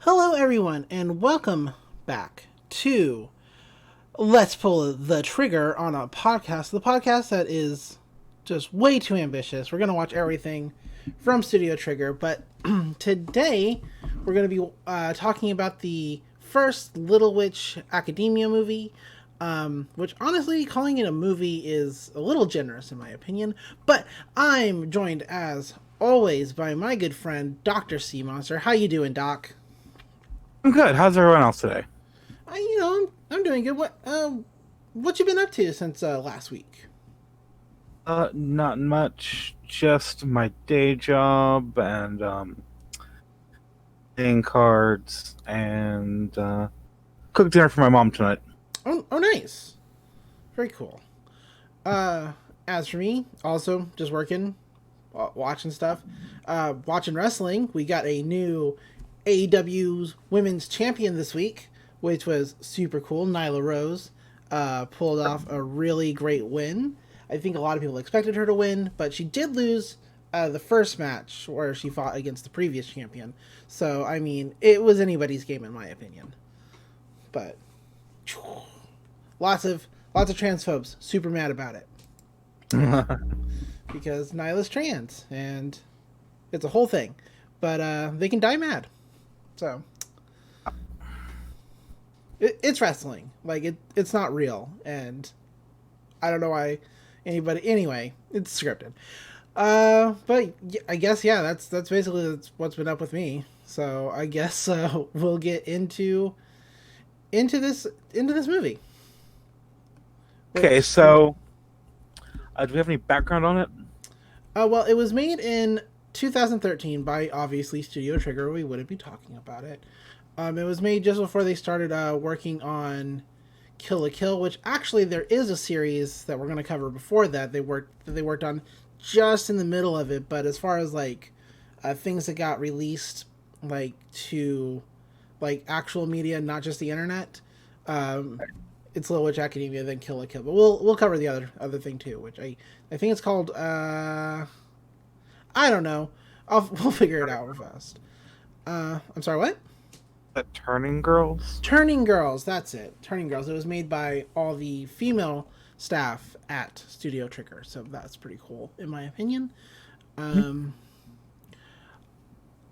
Hello, everyone, and welcome back to Let's Pull the Trigger on a podcast. The podcast that is just way too ambitious. We're going to watch everything from Studio Trigger, but today we're going to be talking about the first Little Witch Academia movie, which honestly, calling it a movie is a little generous in my opinion, but I'm joined as always by my good friend, Dr. Sea Monster. How you doing, Doc? I'm good. How's everyone else today? I'm doing good. What you been up to since last week? Not much. Just my day job and playing cards and cook dinner for my mom tonight. Oh, nice, very cool. As for me, also just working, watching stuff, watching wrestling. We got a new AEW's Women's Champion this week, which was super cool. Nyla Rose pulled off a really great win. I think a lot of people expected her to win, but she did lose the first match where she fought against the previous champion. So, I mean, it was anybody's game in my opinion. But lots of transphobes super mad about it because Nyla's trans and it's a whole thing. But they can die mad. So it's wrestling. Like it's not real, and I don't know why anybody. Anyway, it's scripted. But I guess yeah, that's basically what's been up with me. So I guess we'll get into this movie. Okay, so do we have any background on it? Well, it was made in 2013 by obviously Studio Trigger. We wouldn't be talking about it. It was made just before they started working on Kill la Kill, which actually there is a series that we're going to cover before that they worked on just in the middle of it. But as far as like things that got released like to like actual media, not just the internet, it's Little Witch Academia, then Kill la Kill. But we'll cover the other thing too, which I think it's called I don't know. We'll figure it out real fast. I'm sorry, what? The Turning Girls? Turning Girls, that's it. Turning Girls. It was made by all the female staff at Studio Trigger, so that's pretty cool, in my opinion. The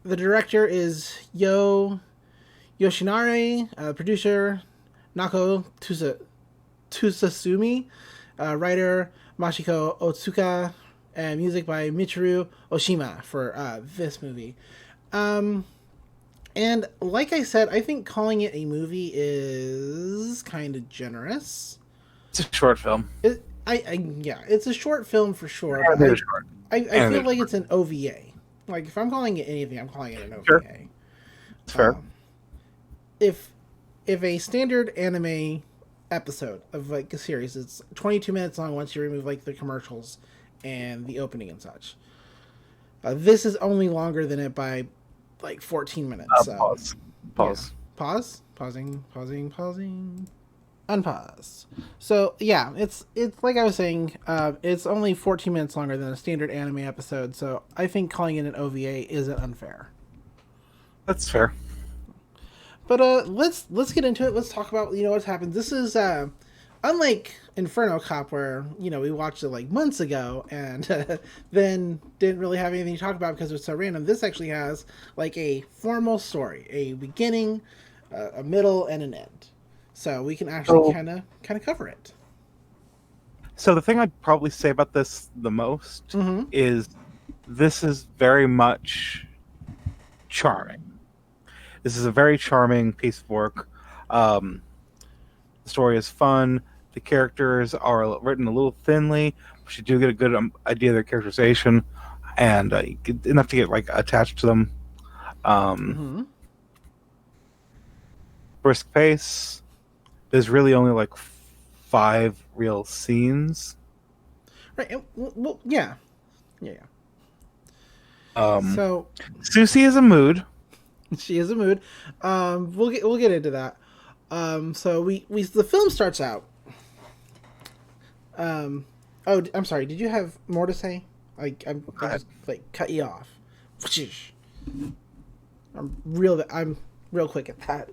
director is Yoshinari, producer Nako Tusasumi, writer Mashiko Otsuka, and music by Michiru Oshima for this movie. And like I said, I think calling it a movie is kind of generous. It's a short film. Yeah, it's a short film for sure. Yeah, But it is short. I And it feel is like short. it's an OVA. Like if I'm calling it anything, I'm calling it an Sure. OVA. It's fair. If a standard anime episode of like a series is 22 minutes long once you remove like the commercials and the opening and such. This is only longer than it by like 14 minutes. So Pause. yeah. Pause. Pausing. Unpause. So yeah, it's like I was saying, it's only 14 minutes longer than a standard anime episode. So I think calling it an OVA isn't unfair. That's fair. But let's get into it. Let's talk about what's happened. This is unlike Inferno Cop, where we watched it like months ago and then didn't really have anything to talk about because it was so random. This actually has like a formal story, a beginning, a middle, and an end. So we can actually kind of cover it. So the thing I'd probably say about this the most Mm-hmm. is this is very much charming. This is a very charming piece of work. The story is fun. The characters are written a little thinly, but you do get a good idea of their characterization, and you get enough to get like attached to them. Mm-hmm. Brisk pace. There's really only like 5 real scenes. Right. Well, yeah. Um, So Susie is a mood. she is a mood. We'll get into that. So we the film starts out. Oh, I'm sorry. Did you have more to say? I just like cut you off. I'm real. I'm real quick at that.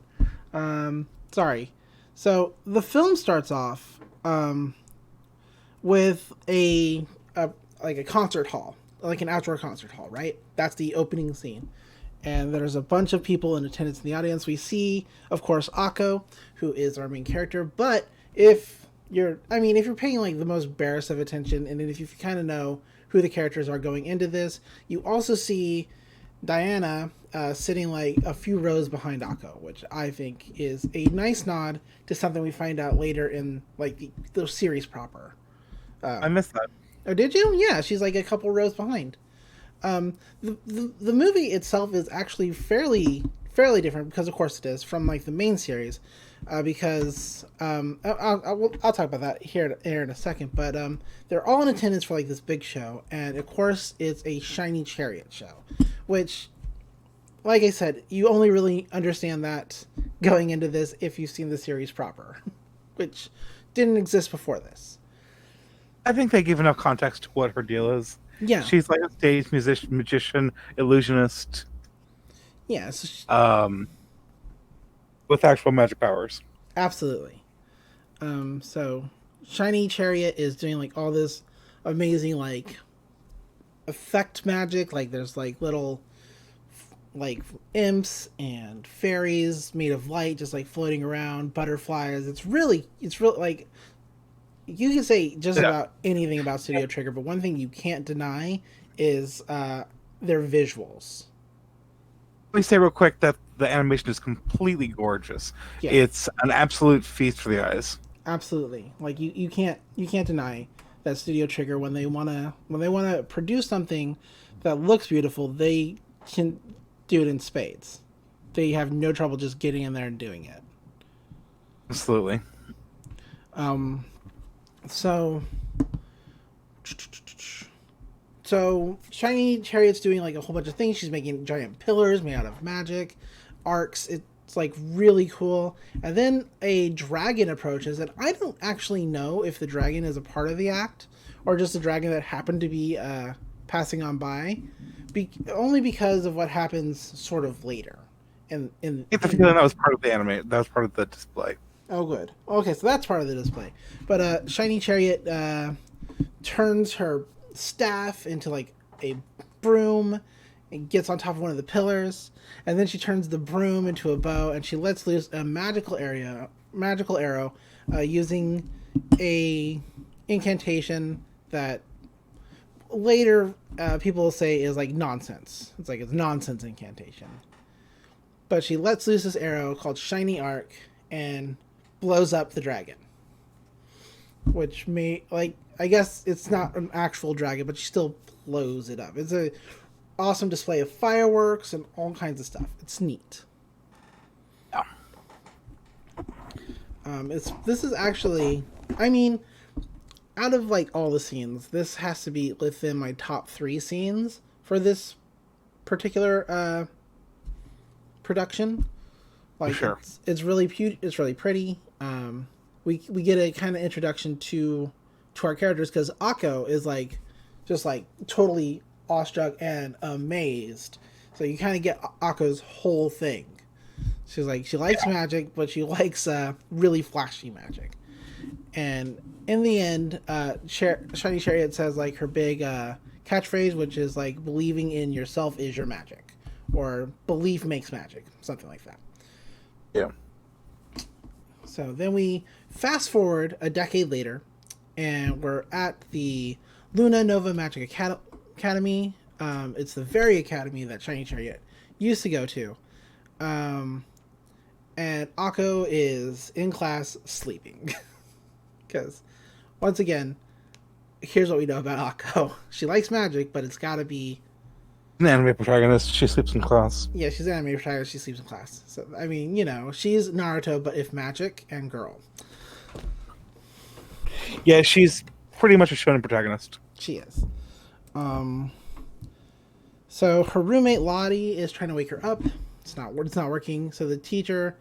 Sorry. So the film starts off with a like a concert hall, like an outdoor concert hall, right? That's the opening scene. And there's a bunch of people in attendance in the audience. We see, of course, Akko, who is our main character. But if if you're paying like the most barest of attention, and if you kind of know who the characters are going into this, you also see Diana sitting like a few rows behind Akko, which I think is a nice nod to something we find out later in like the series proper. I missed that. Oh, did you? Yeah, she's like a couple rows behind. The movie itself is actually fairly different because of course it is from like the main series, because I'll talk about that here in a second. But they're all in attendance for like this big show, and of course it's a shiny chariot show, which, like I said, you only really understand that going into this if you've seen the series proper, which didn't exist before this. I think they give enough context to what her deal is. Yeah, She's like a stage musician, magician, illusionist, yeah, so with actual magic powers. absolutely. So shiny chariot is doing like all this amazing like effect magic. Like there's like little like imps and fairies made of light just like floating around, butterflies. It's really like you can say just Yeah. about anything about Studio Trigger, but one thing you can't deny is their visuals. Let me say real quick that the animation is completely gorgeous. Yeah, It's an absolute feast for the eyes. absolutely. Like you can't deny that Studio Trigger when they wanna produce something that looks beautiful, they can do it in spades. They have no trouble just getting in there and doing it. Absolutely. Um, so So Shiny Chariot's doing like a whole bunch of things. She's making giant pillars made out of magic, arcs. It's like really cool. And then a dragon approaches, and I don't actually know if the dragon is a part of the act or just a dragon that happened to be passing on by, only because of what happens sort of later. I get the feeling that was part of the anime. That was part of the display. Oh, good. Okay, so that's part of the display. But Shiny Chariot turns her staff into like a broom and gets on top of one of the pillars, and then she turns the broom into a bow, and she lets loose a magical arrow using a incantation that later people will say is like nonsense. It's nonsense incantation. But she lets loose this arrow called Shiny Arc and blows up the dragon. Which I guess it's not an actual dragon, but she still blows it up. It's a awesome display of fireworks and all kinds of stuff. It's neat. Yeah. This is actually, out of like all the scenes, this has to be within my top 3 scenes for this particular production. Like Sure. it's really it's really pretty. We get a kind of introduction to our characters because Akko is like just like totally awestruck and amazed. So you kind of get Akko's whole thing. She's like she likes magic, but she likes really flashy magic. And in the end, Shiny Chariot says like her big catchphrase, which is like believing in yourself is your magic, or belief makes magic, something like that. Yeah. So then we fast forward a decade later, and we're at the Luna Nova Magic Academy. It's the very academy that Shiny Chariot used to go to. And Akko is in class sleeping. Because, once again, here's what we know about Akko. She likes magic, but it's gotta be... An anime protagonist. She sleeps in class. Yeah, she's an anime protagonist. She sleeps in class. So, she's Naruto, but if magic and girl. Yeah, she's pretty much a shonen protagonist. She is. So her roommate Lottie is trying to wake her up. It's not working. So the teacher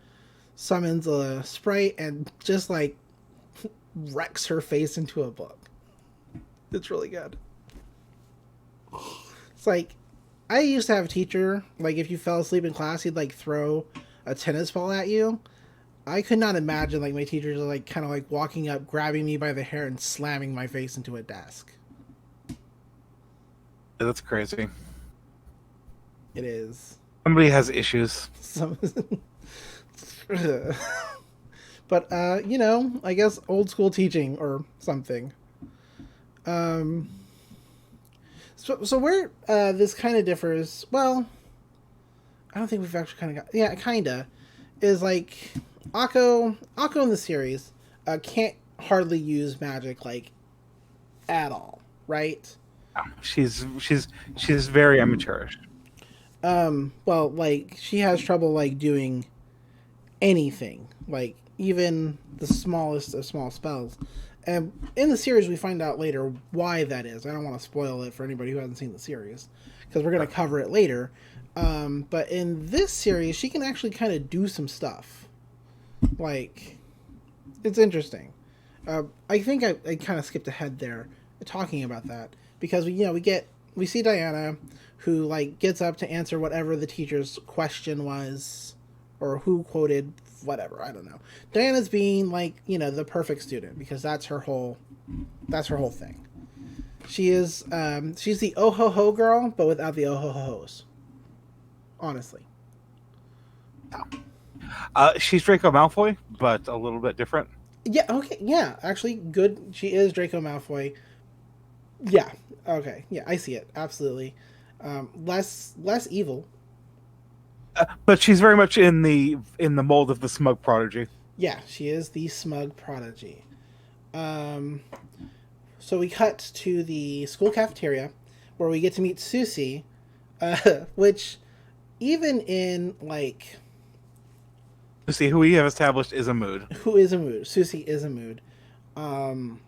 summons a sprite and just like wrecks her face into a book. It's really good. It's like I used to have a teacher, like if you fell asleep in class, he'd like throw a tennis ball at you. I could not imagine like my teachers are like kind of like walking up, grabbing me by the hair, and slamming my face into a desk. That's crazy. It is. Somebody has issues. Some, but you know, I guess old school teaching or something. Um, so where this kind of differs, well, I don't think we've actually kind of got, yeah, kinda, is like Akko in the series can't hardly use magic like at all, right? She's very amateurish. Well, like she has trouble like doing anything, like even the smallest of small spells. And in the series, we find out later why that is. I don't want to spoil it for anybody who hasn't seen the series because we're going to cover it later. But in this series, she can actually kind of do some stuff. Like, it's interesting. I think I kind of skipped ahead there talking about that because we see Diana who like gets up to answer whatever the teacher's question was or who quoted whatever, I don't know. Diana's being like, the perfect student because that's her whole thing. She is she's the oh ho ho girl but without the oh ho ho's. Honestly. She's Draco Malfoy, but a little bit different. Yeah, okay. Yeah, actually good. She is Draco Malfoy. Yeah. Okay. Yeah, I see it. Absolutely. Less evil. But she's very much in the mold of the smug prodigy. Yeah, she is the smug prodigy. Um, so we cut to the school cafeteria where we get to meet Susie, which even in like Lucy, who we have established is a mood. who is a mood. Susie is a mood. Um,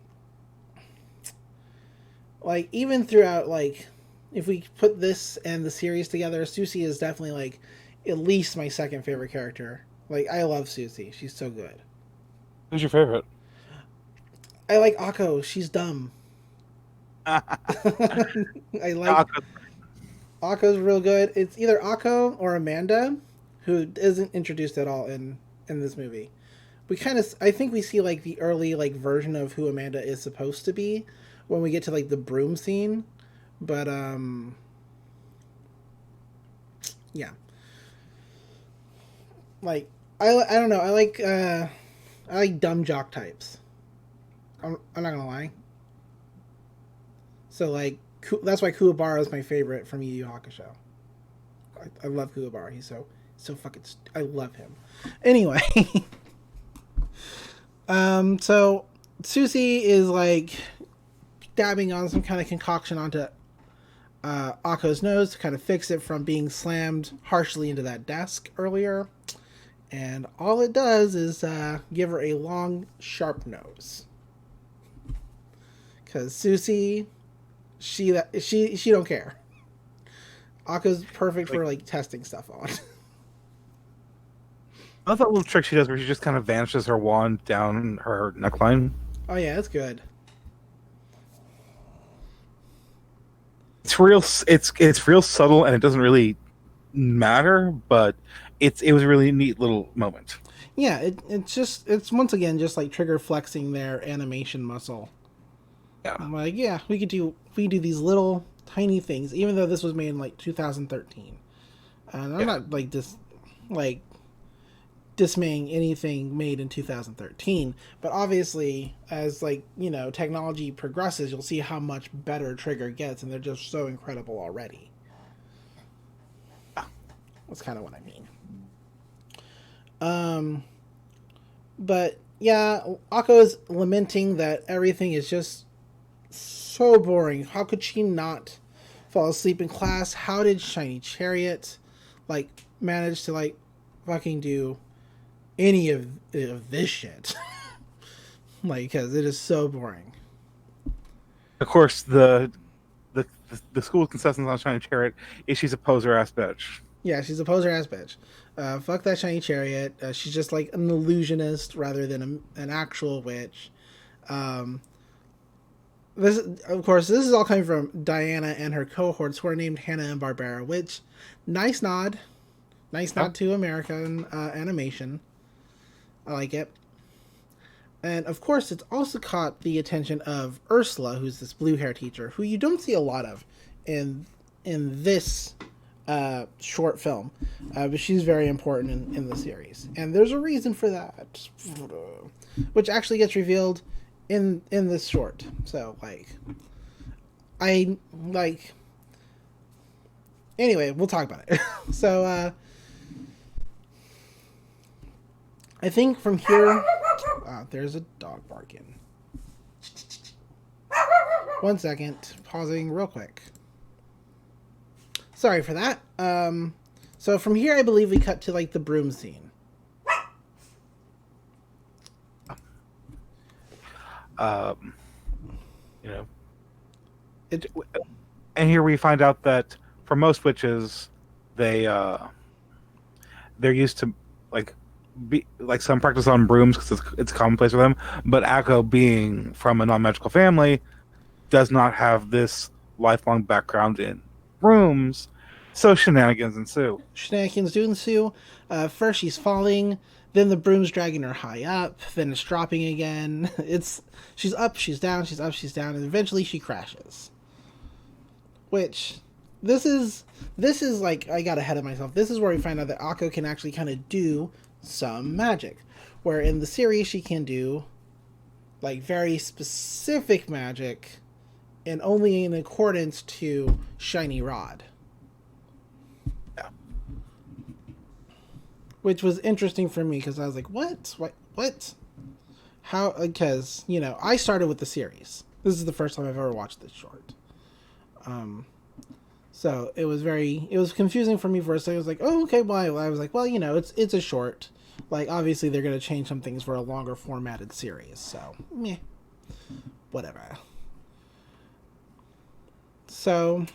like even throughout like if we put this and the series together, Susie is definitely like at least my second favorite character. Like I love Susie. She's so good. Who's your favorite? I like Akko. She's dumb. I like Akko's real good. It's either Akko or Amanda, who isn't introduced at all in this movie. We kind of I think we see like the early like version of who Amanda is supposed to be when we get to like the broom scene, but yeah. Like I don't know. I like dumb jock types. I'm not gonna lie. So like that's why Kuwabara is my favorite from Yu Yu Hakusho. I love Kuwabara. He's so fucking. I love him. Anyway, so Susie is like dabbing on some kind of concoction onto Akko's nose to kind of fix it from being slammed harshly into that desk earlier. And all it does is give her a long, sharp nose. Because Susie, she don't care. Akko's perfect for like testing stuff on. I love that little trick she does where she just kind of vanishes her wand down her neckline. Oh yeah, that's good. It's real. It's real subtle, and it doesn't really matter, but it was a really neat little moment. Yeah, it's once again just like trigger flexing their animation muscle. Yeah. I'm like, yeah, we could do these little tiny things, even though this was made in like 2013. And I'm not like dismaying anything made in 2013, but obviously as like technology progresses, you'll see how much better Trigger gets, and they're just so incredible already. That's kind of what I mean. But yeah, Akko is lamenting that everything is just so boring. How could she not fall asleep in class? How did Shiny Chariot like manage to like fucking do any of this shit? Like, because it is so boring. Of course, the school consensus on Shiny Chariot is she's a poser ass bitch. Yeah, she's a poser ass bitch. Fuck that Shiny Chariot. She's just like an illusionist rather than an actual witch. This, of course, this is all coming from Diana and her cohorts who are named Hannah and Barbara, which, nice nod. Nice, Yep. not too American animation. I like it. And of course, it's also caught the attention of Ursula, who's this blue hair teacher, who you don't see a lot of in this short film, but she's very important in the series, and there's a reason for that, which actually gets revealed in this short. So like, I like. Anyway, we'll talk about it. So I think from here, there's a dog barking. One second, pausing real quick. Sorry for that. So from here, I believe we cut to like the broom scene. You know, it, and here we find out that for most witches, they're used to like some practice on brooms because it's commonplace for them. But Akko, being from a non-magical family, does not have this lifelong background in brooms, so shenanigans ensue. Shenanigans do ensue. First, she's falling. Then the broom's dragging her high up. Then it's dropping again. She's up, she's down, she's up, she's down, and eventually she crashes. Which this is like, I got ahead of myself. This is where we find out that Akko can actually kind of do some magic, where in the series she can do like very specific magic, and only in accordance to Shiny Rod. Yeah. Which was interesting for me because I was like, what? How? Because, I started with the series. This is the first time I've ever watched this short. So it was confusing for me for a second. I was like, oh, okay, why? Well, I was like, well, it's a short. Like, obviously they're going to change some things for a longer formatted series. So, meh. Whatever. So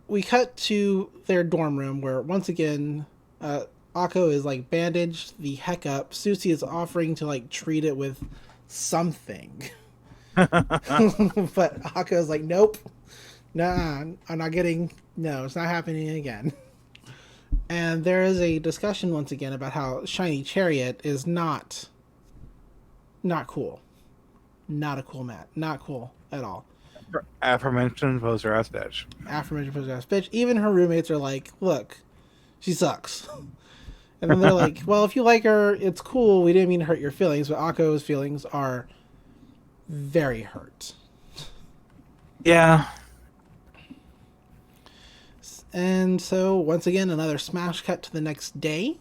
we cut to their dorm room where, once again, Akko is like bandaged the heck up. Susie is offering to like treat it with something. But Akko is like, nope. Nah, I'm not getting... No, it's not happening again. And there is a discussion once again about how Shiny Chariot is not cool. Not a cool mat. Not cool at all. Aforementioned poser ass bitch. Aforementioned poser ass bitch. Even her roommates are like, look, she sucks. And then they're like, well, if you like her, it's cool. We didn't mean to hurt your feelings, but Akko's feelings are very hurt. Yeah. And so, once again, another smash cut to the next day.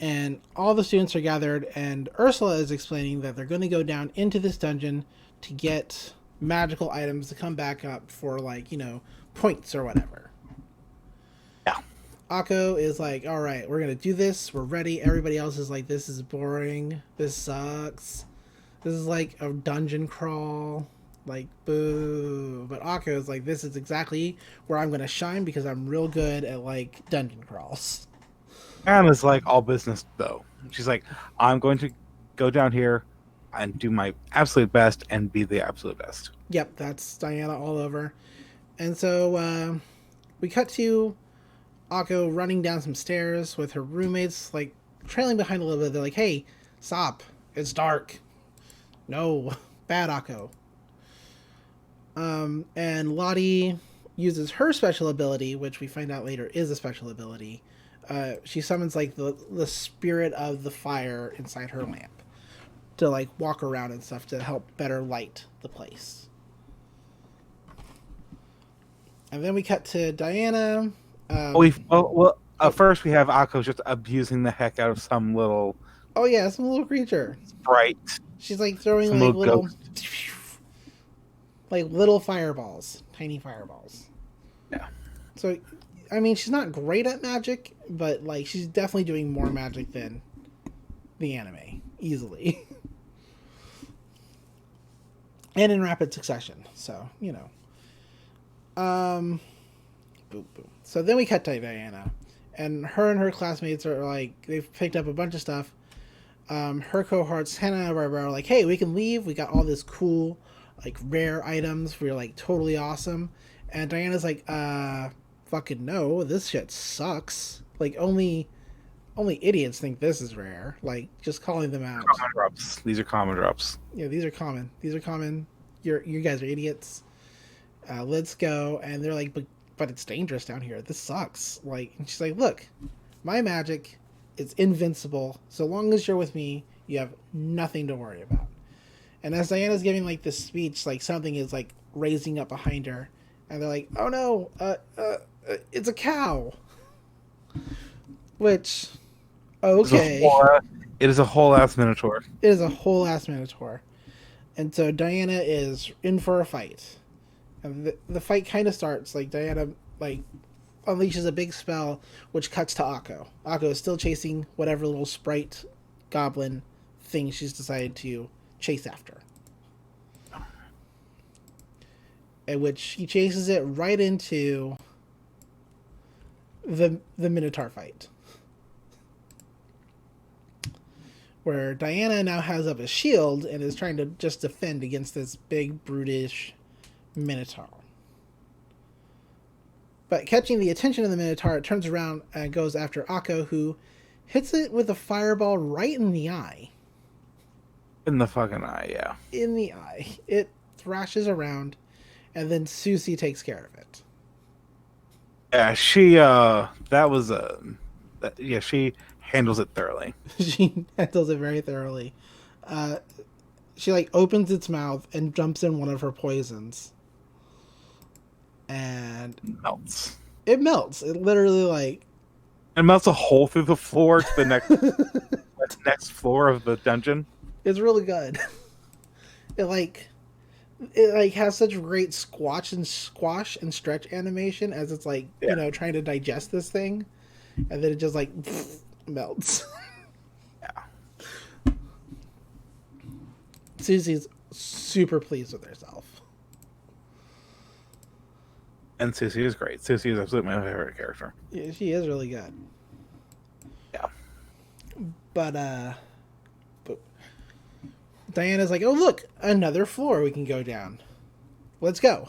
And all the students are gathered, and Ursula is explaining that they're going to go down into this dungeon to get magical items to come back up for, like, points or whatever. Yeah. Akko is like, all right, we're going to do this. We're ready. Everybody else is like, this is boring. This sucks. This is like a dungeon crawl. Like, boo. But Akko is like, this is exactly where I'm going to shine because I'm real good at, like, dungeon crawls. Anna's like all business, though. She's like, I'm going to go down here and do my absolute best and be the absolute best. Yep, that's Diana all over. And so we cut to Akko running down some stairs with her roommates, like, trailing behind a little bit. They're like, hey, stop. It's dark. No. Bad Akko. And Lottie uses her special ability, which we find out later is a special ability. She summons like the spirit of the fire inside her lamp to like walk around and stuff to help better light the place. And then we cut to Diana. First we have Akko just abusing the heck out of some little. Oh yeah, some little creature. Sprite. She's like throwing some like little little fireballs, tiny fireballs. Yeah. So, I mean, she's not great at magic, but like she's definitely doing more magic than the anime easily, and in rapid succession. So boom, boom. So then we cut to Diana, and her classmates are like they've picked up a bunch of stuff. Her cohorts, Hannah and Barbara, are like, hey, we can leave. We got all this cool, like, rare items. We're, like, totally awesome. And Diana's like, fucking no, this shit sucks. Like, only idiots think this is rare. Like, just calling them out. Common drops. These are common drops. Yeah, these are common. These are common. You guys are idiots. Let's go. And they're like, but it's dangerous down here. This sucks. Like, and she's like, look, my magic is invincible. So long as you're with me, you have nothing to worry about. And as Diana's giving like this speech, like something is like raising up behind her, and they're like, "Oh no, it's a cow." Which, okay, It is a whole ass minotaur. it is a whole ass minotaur, and so Diana is in for a fight, and the fight kind of starts like Diana like unleashes a big spell, which cuts to Akko. Akko is still chasing whatever little sprite goblin thing she's decided to chase after. In which he chases it right into the Minotaur fight. Where Diana now has up a shield and is trying to just defend against this big, brutish Minotaur. But catching the attention of the Minotaur, it turns around and goes after Akko, who hits it with a fireball right in the eye. In the fucking eye, yeah. In the eye. It thrashes around, and then Susie takes care of it. Yeah, she she handles it thoroughly. She handles it very thoroughly. She like opens its mouth and jumps in one of her poisons. And Melts. it melts. It literally like it melts a hole through the floor to the next floor of the dungeon. It's really good. It like has such great squash and stretch animation as it's like, you know, trying to digest this thing, and then it just like melts. Yeah. Susie's super pleased with herself. And Susie is great. Susie is absolutely my favorite character. Yeah, she is really good. Yeah. But Diana's like, oh, look, another floor we can go down. Let's go.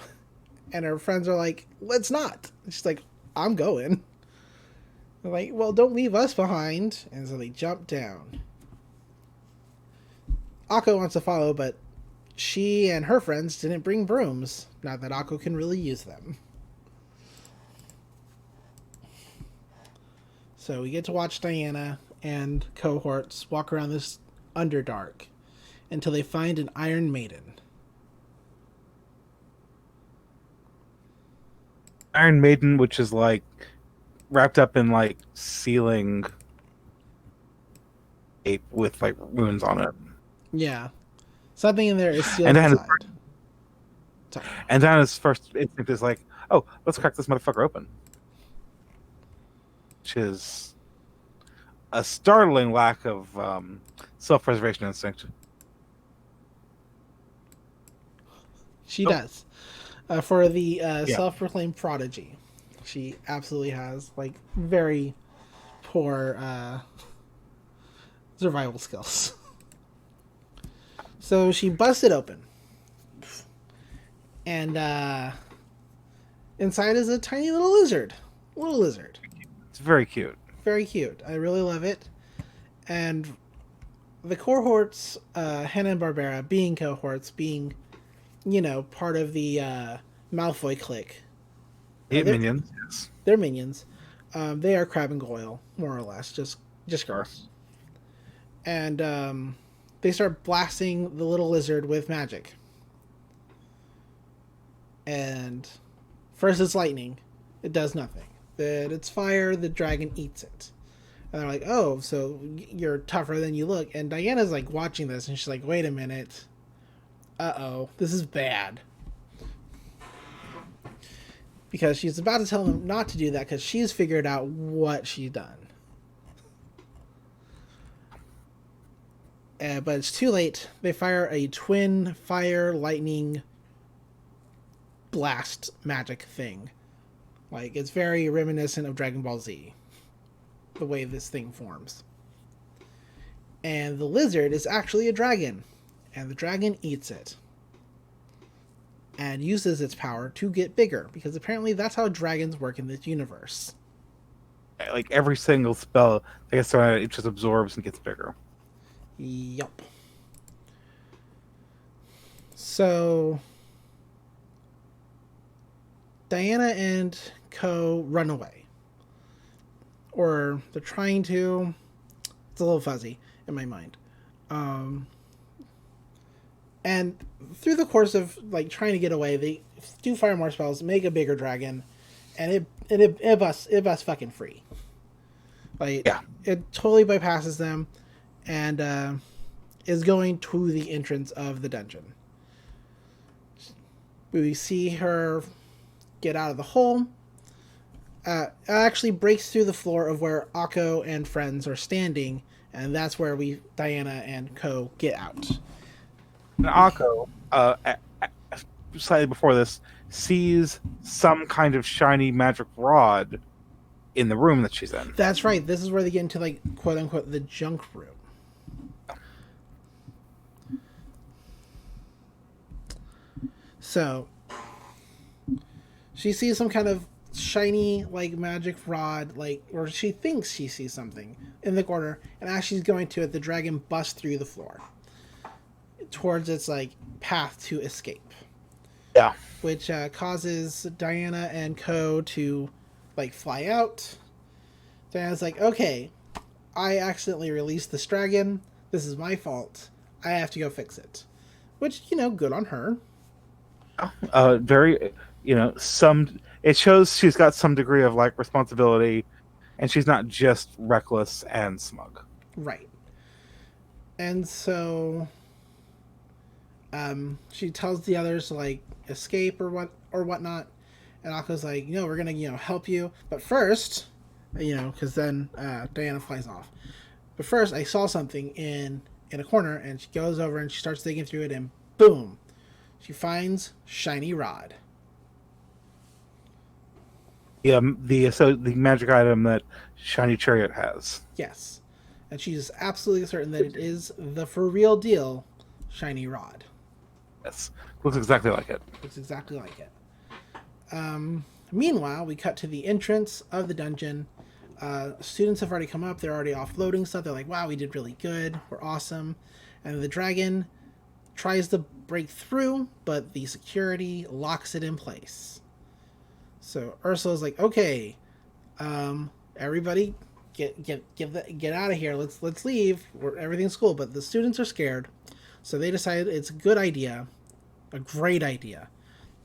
And her friends are like, let's not. She's like, I'm going. They're like, well, don't leave us behind. And so they jump down. Akko wants to follow, but she and her friends didn't bring brooms. Not that Akko can really use them. So we get to watch Diana and cohorts walk around this Underdark until they find an Iron Maiden. Iron Maiden, which is like wrapped up in like sealing tape with like runes on it. Yeah. Something in there is sealed And inside. And Diana's first instinct is like, oh, let's crack this motherfucker open. Which is a startling lack of self-preservation instinct. She does. For the self-proclaimed prodigy. She absolutely has, like, very poor survival skills. So she busts it open. And inside is a tiny little lizard. Little lizard. It's very cute. Very cute. I really love it. And the cohorts, Hannah and Barbara, being cohorts, being, you know, part of the Malfoy clique. Minions, yes. They're minions. They are Crab and Goyle, more or less. Just girls. And they start blasting the little lizard with magic. And first it's lightning. It does nothing. Then it's fire. The dragon eats it. And they're like, oh, so you're tougher than you look. And Diana's like watching this and she's like, wait a minute. Uh-oh, this is bad. Because she's about to tell them not to do that because she's figured out what she's done. But it's too late. They fire a twin fire lightning blast magic thing. Like, it's very reminiscent of Dragon Ball Z. The way this thing forms. And the lizard is actually a dragon. And the dragon eats it. and uses its power to get bigger, because apparently that's how dragons work in this universe. Like every single spell that gets thrown at it, it just absorbs and gets bigger. Yup. So Diana and Co run away. Or they're trying to. It's a little fuzzy in my mind. Um, and through the course of like trying to get away, they do fire more spells, make a bigger dragon, and it busts fucking free. Like Yeah. it totally bypasses them, and is going to the entrance of the dungeon. We see her get out of the hole. Actually breaks through the floor of where Akko and friends are standing, and that's where Diana and Co get out. And Akko, slightly before this, sees some kind of shiny magic rod in the room that she's in. That's right. This is where they get into like quote unquote the junk room. So she sees some kind of shiny like magic rod, like, or she thinks she sees something in the corner, and as she's going to it, the dragon busts through the floor towards its like path to escape. Yeah. Which causes Diana and Co to like fly out. Diana's like, okay, I accidentally released this dragon. This is my fault. I have to go fix it. Which, good on her. Very, some. It shows she's got some degree of like responsibility, and she's not just reckless and smug. Right. And so, she tells the others to like escape or whatnot, and Akko's like, we're gonna help you, but first, because then Diana flies off. But first, I saw something in a corner, and she goes over and she starts digging through it, and boom, she finds shiny rod. Yeah, the magic item that Shiny Chariot has. Yes, and she's absolutely certain that it is the for real deal shiny rod. Yes, looks exactly like it. Looks exactly like it. Meanwhile, we cut to the entrance of the dungeon. Students have already come up. They're already offloading stuff. They're like, wow, we did really good. We're awesome. And the dragon tries to break through, but the security locks it in place. So Ursula's like, okay, everybody get out of here. Let's leave. Everything's cool. But the students are scared. So they decided it's a good idea, a great idea,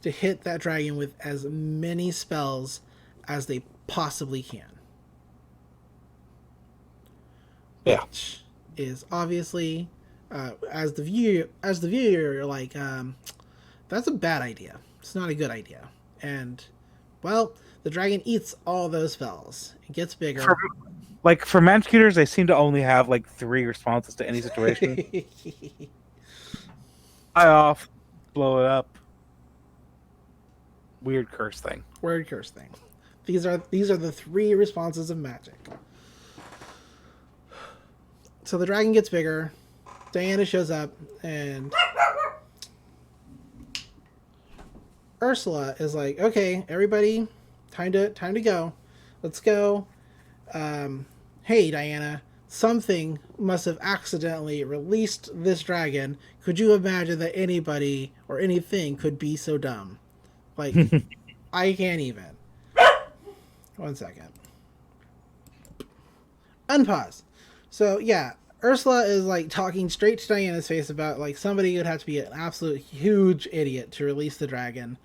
to hit that dragon with as many spells as they possibly can. Yeah. Which is obviously, as the viewer, you're like, that's a bad idea. It's not a good idea. And, well, the dragon eats all those spells. It gets bigger. For magic eaters, they seem to only have like 3 responses to any situation. Fly off, blow it up. Weird curse thing. Weird curse thing. These are the 3 responses of magic. So the dragon gets bigger. Diana shows up, and Ursula is like, "Okay, everybody, time to go. Let's go." Hey, Diana, something must have accidentally released this dragon. Could you imagine that anybody or anything could be so dumb? Like, I can't even. 1 second. Unpause. So, yeah, Ursula is, like, talking straight to Diana's face about, like, somebody would have to be an absolute huge idiot to release the dragon,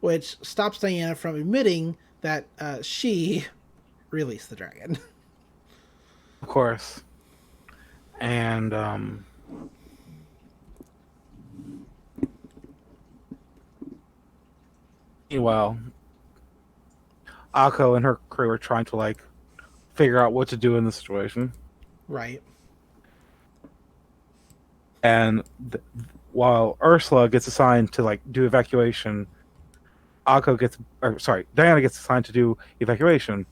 which stops Diana from admitting that she released the dragon. Of course. And, meanwhile, Akko and her crew are trying to, like, figure out what to do in the situation. Right. And while Ursula gets assigned to, like, do evacuation, Diana gets assigned to do evacuation.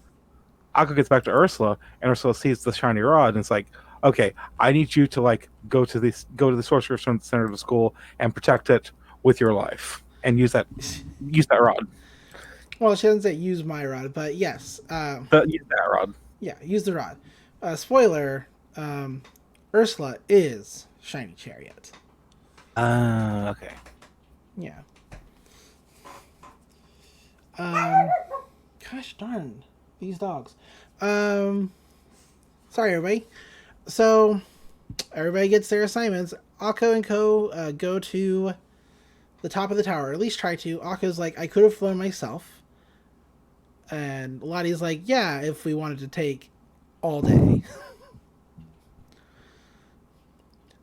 Akko gets back to Ursula, and Ursula sees the shiny rod, and it's like, okay, I need you to, like, go to the sorcerer's center of the school and protect it with your life. and use that rod. Well, she doesn't say use my rod, but yes. Use that rod. Yeah, use the rod. Spoiler, Ursula is Shiny Chariot. Okay. Yeah. Gosh darn, these dogs. Sorry, everybody. So, everybody gets their assignments. Akko and Co. Go to the top of the tower, or at least try to. Akko's like, I could have flown myself. And Lottie's like, yeah, if we wanted to take all day.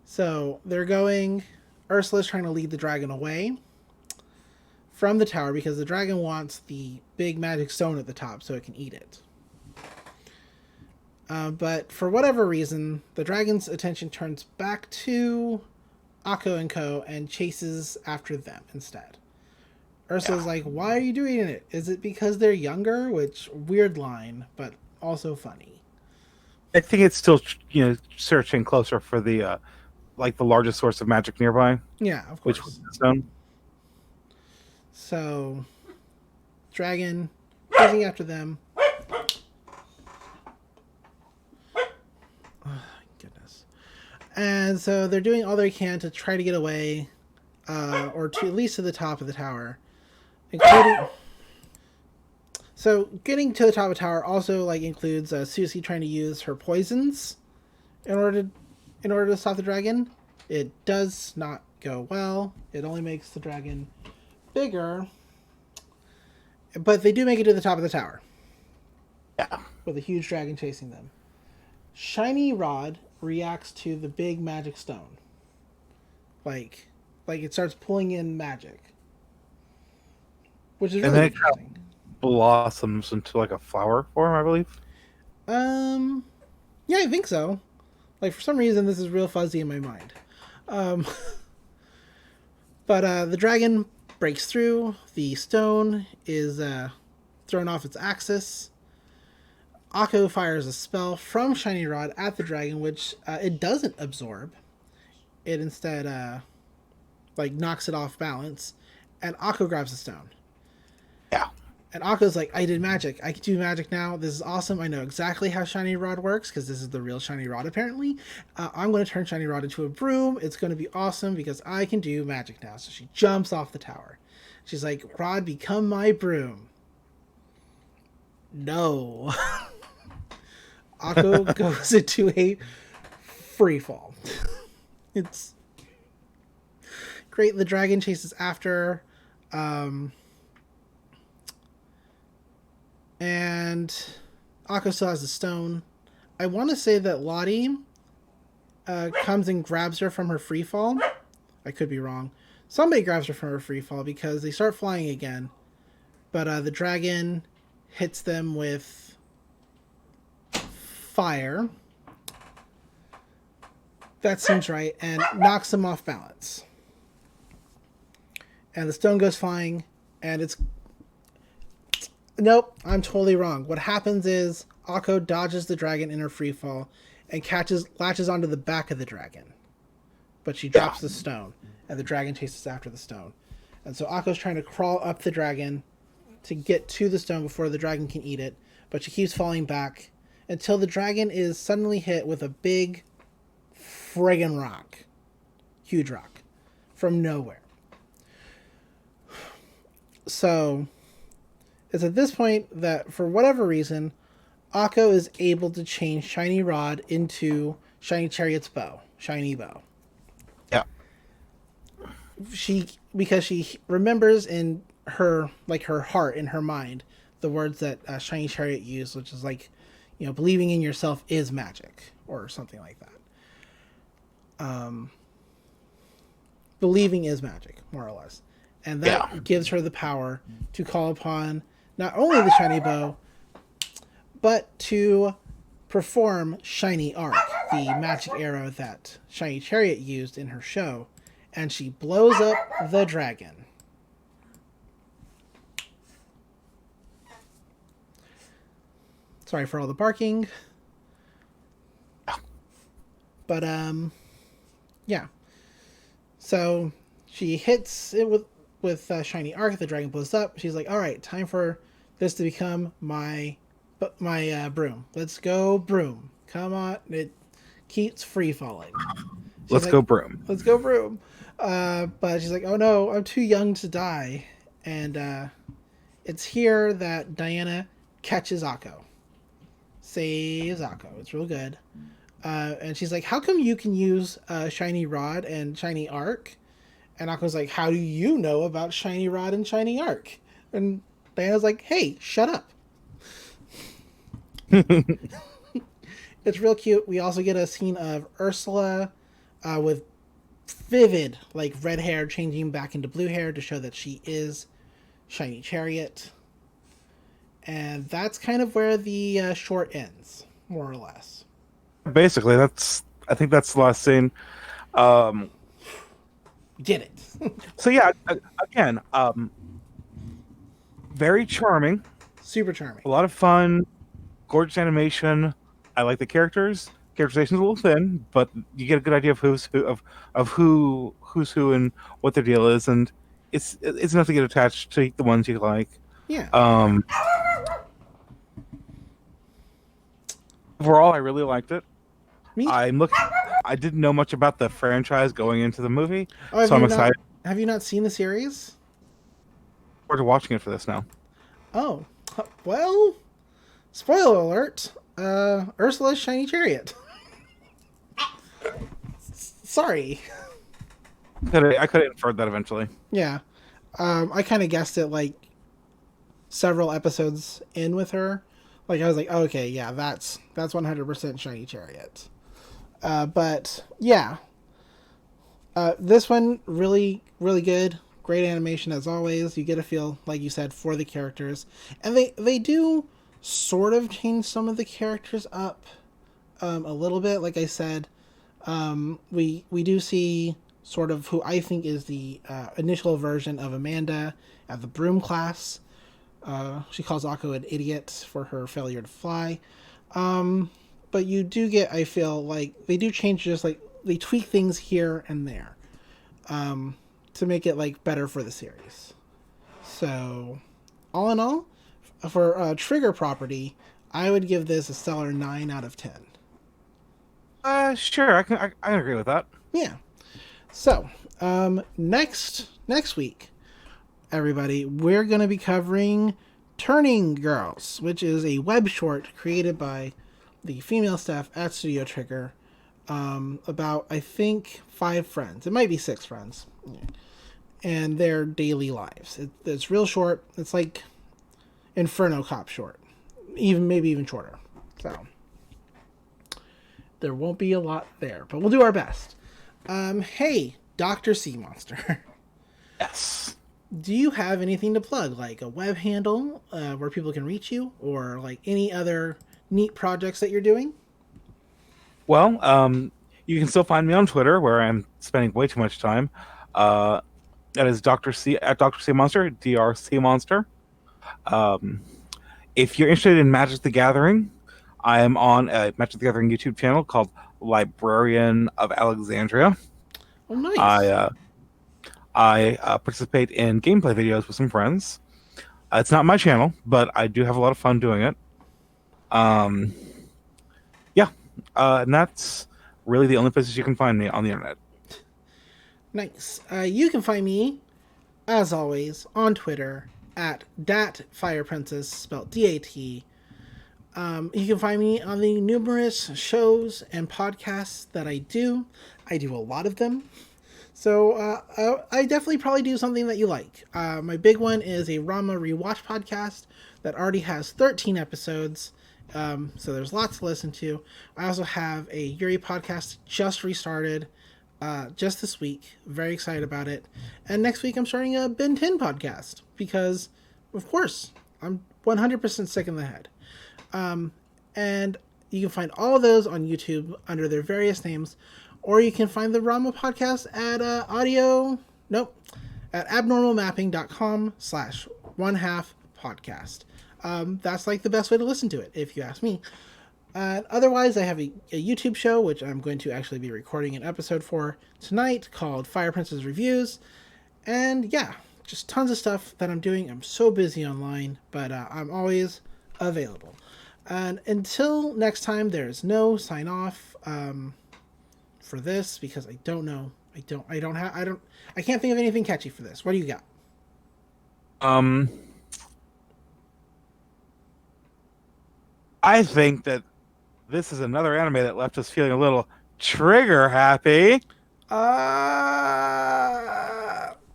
So they're going. Ursula's trying to lead the dragon away from the tower because the dragon wants the big magic stone at the top so it can eat it. But for whatever reason, the dragon's attention turns back to Akko and Co. and chases after them instead. Ursula's like, why are you doing it? Is it because they're younger? Which, weird line, but also funny. I think it's still, searching closer for the largest source of magic nearby. Yeah, of course. Which was the stone. So, dragon chasing after them. Oh, goodness. And so they're doing all they can to try to get away, or to at least to the top of the tower, including. So getting to the top of the tower also includes Susie trying to use her poisons in order to stop the dragon. It does not go well. It only makes the dragon bigger. But they do make it to the top of the tower. Yeah. With a huge dragon chasing them. Shiny Rod reacts to the big magic stone. Like it starts pulling in magic. Which is really interesting. Blossoms into a flower form, I believe. Yeah, I think so. For some reason this is real fuzzy in my mind. But the dragon breaks through. The stone is thrown off its axis. Akko fires a spell from Shiny Rod at the dragon, which it doesn't absorb. It instead knocks it off balance, and Akko grabs the stone. Yeah. And Akko's like, I did magic. I can do magic now. This is awesome. I know exactly how Shiny Rod works because this is the real Shiny Rod, apparently. I'm going to turn Shiny Rod into a broom. It's going to be awesome because I can do magic now. So she jumps off the tower. She's like, Rod, become my broom. No. Akko goes into a free fall. It's great. The dragon chases after her. And Akko still has the stone. I want to say that Lottie comes and grabs her from her free fall. I could be wrong. Somebody grabs her from her free fall because they start flying again. But the dragon hits them with fire. That seems right. And knocks them off balance. And the stone goes flying. And it's... Nope, I'm totally wrong. What happens is Akko dodges the dragon in her free fall and latches onto the back of the dragon. But she drops the stone, and the dragon chases after the stone. And so Akko's trying to crawl up the dragon to get to the stone before the dragon can eat it, but she keeps falling back until the dragon is suddenly hit with a big friggin' rock. Huge rock. From nowhere. So... it's at this point that, for whatever reason, Akko is able to change Shiny Rod into Shiny Chariot's bow. Shiny bow. Yeah. Because she remembers in her, her heart, in her mind, the words that Shiny Chariot used, which is believing in yourself is magic, or something like that. Believing is magic, more or less. And that gives her the power to call upon not only the Shiny Bow, but to perform Shiny Arc, the magic arrow that Shiny Chariot used in her show, and she blows up the dragon. Sorry for all the barking. But, yeah. So, she hits it with with Shiny Arc, the dragon blows up. She's like, all right, time for this to become my broom. Let's go, broom. Come on. It keeps free falling. Let's go, broom. Let's go, broom. But she's like, oh no, I'm too young to die. And it's here that Diana catches Akko. Saves Akko. It's real good. And she's like, how come you can use Shiny Rod and Shiny Arc? And Akko's like, how do you know about Shiny Rod and Shiny Arc? And Diana's like, hey, shut up. It's real cute. We also get a scene of Ursula with vivid, like, red hair changing back into blue hair to show that she is Shiny Chariot. And that's kind of where the short ends, more or less. Basically, I think that's the last scene. Get it. So yeah, again, very charming. Super charming. A lot of fun, gorgeous animation. I like the characters. Characterization's a little thin, but you get a good idea of who's who and what their deal is, and it's enough to get attached to the ones you like. Yeah. Overall, I really liked it. Me? I didn't know much about the franchise going into the movie, Oh, so I'm excited. Have you not seen the series? Forward to watching it for this now. Oh, well, spoiler alert. Ursula's Shiny Chariot. Sorry. I could have inferred that eventually. Yeah. I kind of guessed it like several episodes in with her. Like I was like, oh, okay, yeah, that's 100% Shiny Chariot. But yeah, this one really, really good. Great animation as always. You get a feel, like you said, for the characters, and they do sort of change some of the characters up a little bit. Like I said, we do see sort of who I think is the initial version of Amanda at the broom class. She calls Akko an idiot for her failure to fly. But you do get, I feel like they do change, just like they tweak things here and there to make it like better for the series. So all in all, for Trigger property, I would give this a stellar 9 out of 10. Sure, I can agree with that. Yeah. So next week, everybody, we're going to be covering Turning Girls, which is a web short created by the female staff at Studio Trigger about, I think, 5 friends. It might be 6 friends. And their daily lives. It's real short. It's like Inferno Cop short. Maybe even shorter. So there won't be a lot there, but we'll do our best. Hey, Dr. Sea Monster. Yes. Do you have anything to plug, like a web handle where people can reach you, or like any other neat projects that you're doing? Well, you can still find me on Twitter, where I'm spending way too much time. That is Dr. C at Dr. C Monster, DRC Monster. If you're interested in Magic the Gathering, I am on a Magic the Gathering YouTube channel called Librarian of Alexandria. Oh, nice. I participate in gameplay videos with some friends. It's not my channel, but I do have a lot of fun doing it. Yeah, and that's really the only places you can find me on the internet. Nice. You can find me, as always, on Twitter at DatFirePrincess, spelled D-A-T. You can find me on the numerous shows and podcasts that I do. I do a lot of them. So I definitely probably do something that you like. My big one is a Rama Rewatch podcast that already has 13 episodes. So there's lots to listen to. I also have a Yuri podcast just restarted just this week. Very excited about it. And next week I'm starting a Ben 10 podcast because, of course, I'm 100% sick in the head. And you can find all of those on YouTube under their various names, or you can find the Rama podcast at at abnormalmapping.com/1/2podcast. That's like the best way to listen to it, if you ask me. Otherwise, I have a YouTube show, which I'm going to actually be recording an episode for tonight called Fire Princess Reviews. And yeah, just tons of stuff that I'm doing. I'm so busy online, but I'm always available. And until next time, there's no sign off for this because I don't know. I can't think of anything catchy for this. What do you got? I think that this is another anime that left us feeling a little trigger happy.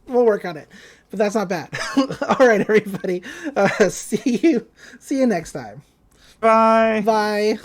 We'll work on it, but that's not bad. All right, everybody. See you next time. Bye. Bye.